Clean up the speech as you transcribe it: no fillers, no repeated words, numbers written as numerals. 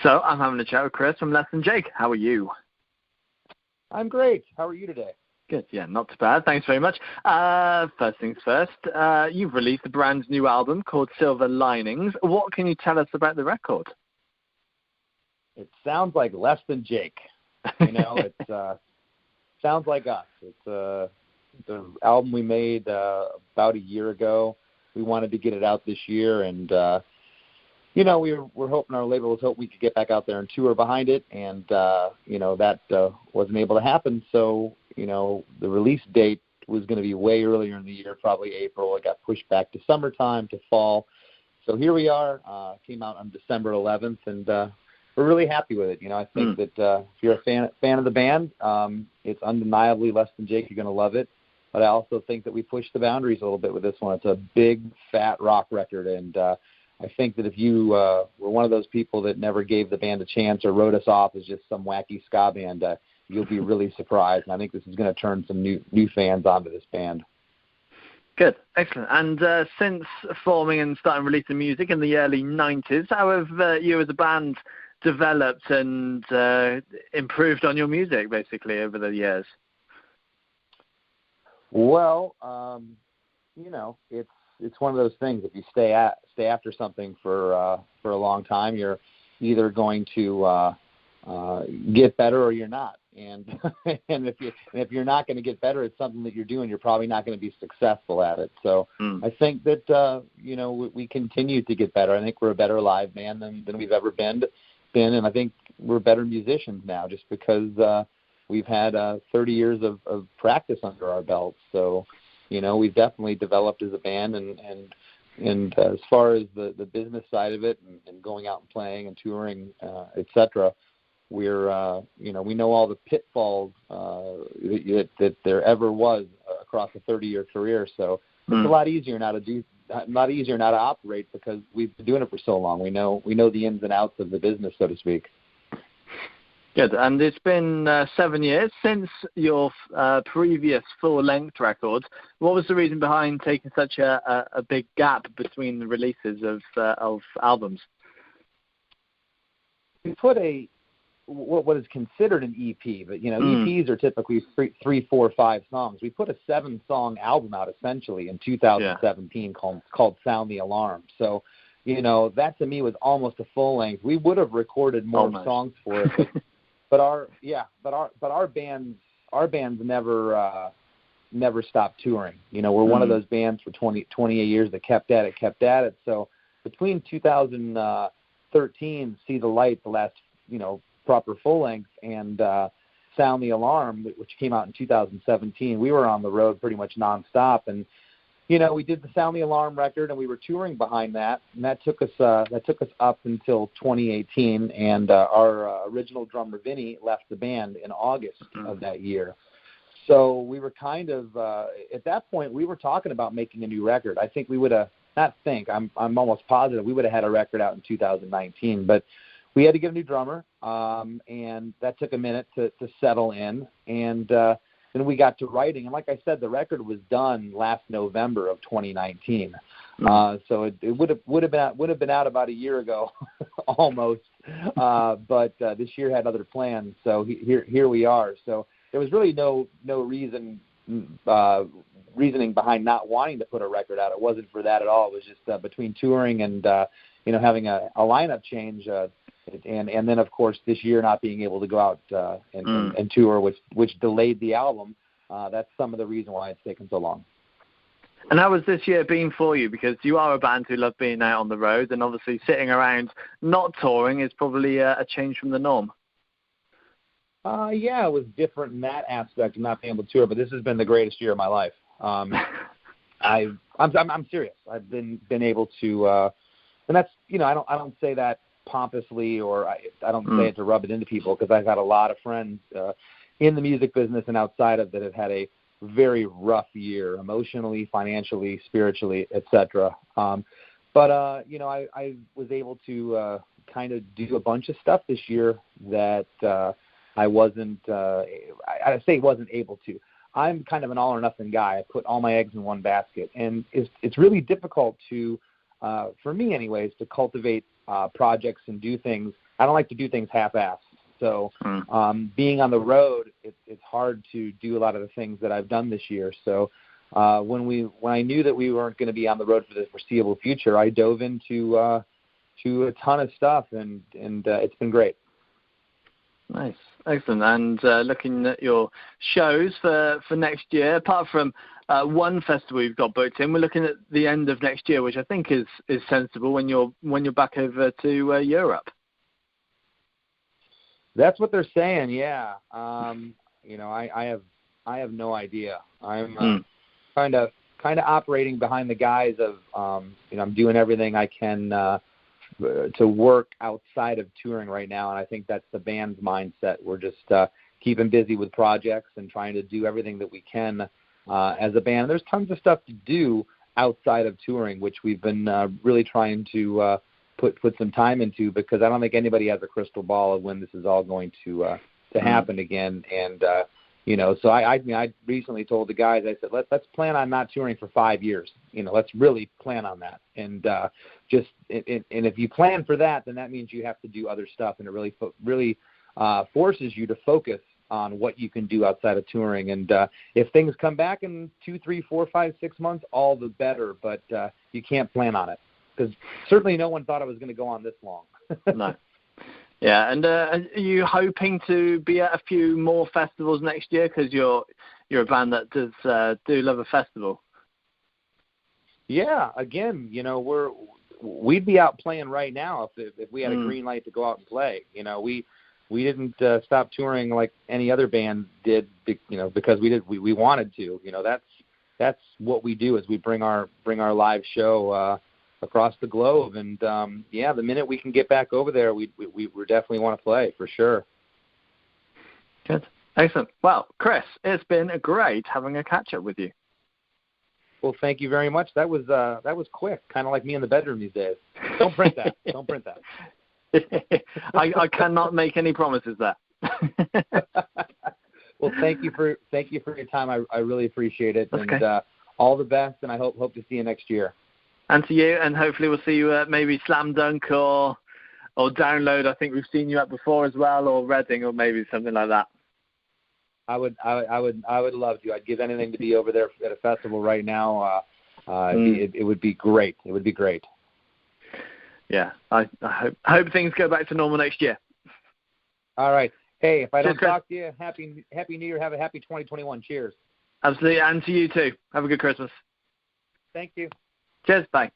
So I'm having a chat with Chris from Less Than Jake. How are you? I'm great. How are you today? Good. Yeah, not too bad. Thanks very much. First things first, you've released a brand new album called Silver Linings. What can you tell us about the record? It sounds like Less Than Jake. You know, it sounds like us. It's the album we made about a year ago. We wanted to get it out this year, and you know, we're hoping, our label was hoping we could get back out there and tour behind it, and you know, that wasn't able to happen. So, you know, the release date was going to be way earlier in the year, probably April. It got pushed back to summertime, to fall. So here we are. Came out on December 11th, and we're really happy with it. You know, I think that if you're a fan of the band, it's undeniably Less Than Jake. You're going to love it. But I also think that we pushed the boundaries a little bit with this one. It's a big, fat rock record, and I think that if you were one of those people that never gave the band a chance or wrote us off as just some wacky ska band, you'll be really surprised. And I think this is going to turn some new fans onto this band. Good. Excellent. And since forming and starting releasing music in the early 90s, how have you as a band developed and improved on your music, basically, over the years? Well, you know, it's one of those things. If you stay after something for a long time, you're either going to get better or you're not. And and if you're not going to get better at something that you're doing, you're probably not going to be successful at it. So I think that you know, we continue to get better. I think we're a better live band than we've ever been, and I think we're better musicians now, just because we've had 30 years of practice under our belts. So, you know, we've definitely developed as a band, and as far as the business side of it, and going out and playing and touring, etc., we're you know, we know all the pitfalls that there ever was across a 30-year career. So it's a lot easier now to operate, because we've been doing it for so long. We know the ins and outs of the business, so to speak. Good. And it's been 7 years since your previous full-length record. What was the reason behind taking such a big gap between the releases of albums? We put what is considered an EP, but, you know, EPs are typically 3, 4, 5 songs. We put a 7-song album out, essentially, in 2017 called Sound the Alarm. So, you know, that to me was almost a full length. We would have recorded more songs for it, but our bands never stopped touring. You know, we're one of those bands for 28 years that kept at it. So between 2013, See the Light, the last, you know, proper full length, and Sound the Alarm, which came out in 2017, we were on the road pretty much nonstop. And, you know, we did the Sound the Alarm record, and we were touring behind that, and that took us up until 2018. And our original drummer Vinny left the band in August of that year. So we were kind of at that point we were talking about making a new record. I think we would have I'm almost positive we would have had a record out in 2019, but we had to get a new drummer, and that took a minute to settle in. And then we got to writing, and like I said, the record was done last November of 2019. So it would have been out about a year ago, almost. But this year had other plans, so here we are. So there was really no reasoning behind not wanting to put a record out. It wasn't for that at all. It was just between touring and you know, having a lineup change. And then, of course, this year not being able to go out and tour, which delayed the album. That's some of the reason why it's taken so long. And how has this year been for you? Because you are a band who love being out on the road, and obviously sitting around not touring is probably a change from the norm. Yeah, it was different in that aspect of not being able to tour, but this has been the greatest year of my life. I'm serious. I've been able to, and that's, you know, I don't say that pompously, or I don't say it to rub it into people, because I've had a lot of friends in the music business and outside of that have had a very rough year, emotionally, financially, spiritually, etc. But you know, I was able to kind of do a bunch of stuff this year that I wasn't able to. I'm kind of an all or nothing guy. I put all my eggs in one basket, and it's really difficult to, for me anyways, to cultivate projects and do things. I don't like to do things half-assed. So being on the road, it's hard to do a lot of the things that I've done this year. So when I knew that we weren't going to be on the road for the foreseeable future, I dove into to a ton of stuff, and it's been great. Nice. Excellent. And looking at your shows for next year, apart from one festival you've got booked in, we're looking at the end of next year, which I think is sensible when you're back over to Europe. That's what they're saying. Yeah. I have no idea. I'm kind of operating behind the guise of I'm doing everything I can to work outside of touring right now, and I think that's the band's mindset. We're just keeping busy with projects and trying to do everything that we can as a band. There's tons of stuff to do outside of touring, which we've been really trying to put some time into, because I don't think anybody has a crystal ball of when this is all going to happen again. And so I recently told the guys, I said, let's plan on not touring for 5 years. Let's really plan on that. And and if you plan for that, then that means you have to do other stuff, and it really forces you to focus on what you can do outside of touring. And if things come back in 2, 3, 4, 5, 6 months, all the better. But you can't plan on it, because certainly no one thought it was going to go on this long. No. Yeah, and are you hoping to be at a few more festivals next year? Because you're a band that does do love a festival. Yeah, again, we'd be out playing right now if we had a green light to go out and play. We didn't stop touring like any other band did, because we wanted to. That's what we do, is we bring our live show across the globe, and the minute we can get back over there, we definitely want to play for sure. Good, excellent. Well, Chris, it's been great having a catch up with you. Well, thank you very much. That was quick, kind of like me in the bedroom these days. Don't print that. Don't print that. I cannot make any promises there. Well, thank you for your time. I really appreciate it, okay. And all the best. And I hope to see you next year. And to you, and hopefully we'll see you at maybe Slam Dunk or Download. I think we've seen you at before as well, or Reading, or maybe something like that. I would love to. I'd give anything to be over there at a festival right now. It would be great. It would be great. Yeah, I hope things go back to normal next year. All right. Hey, if I don't talk to you, happy New Year. Have a happy 2021. Cheers. Absolutely, and to you too. Have a good Christmas. Thank you. Cheers. Bye.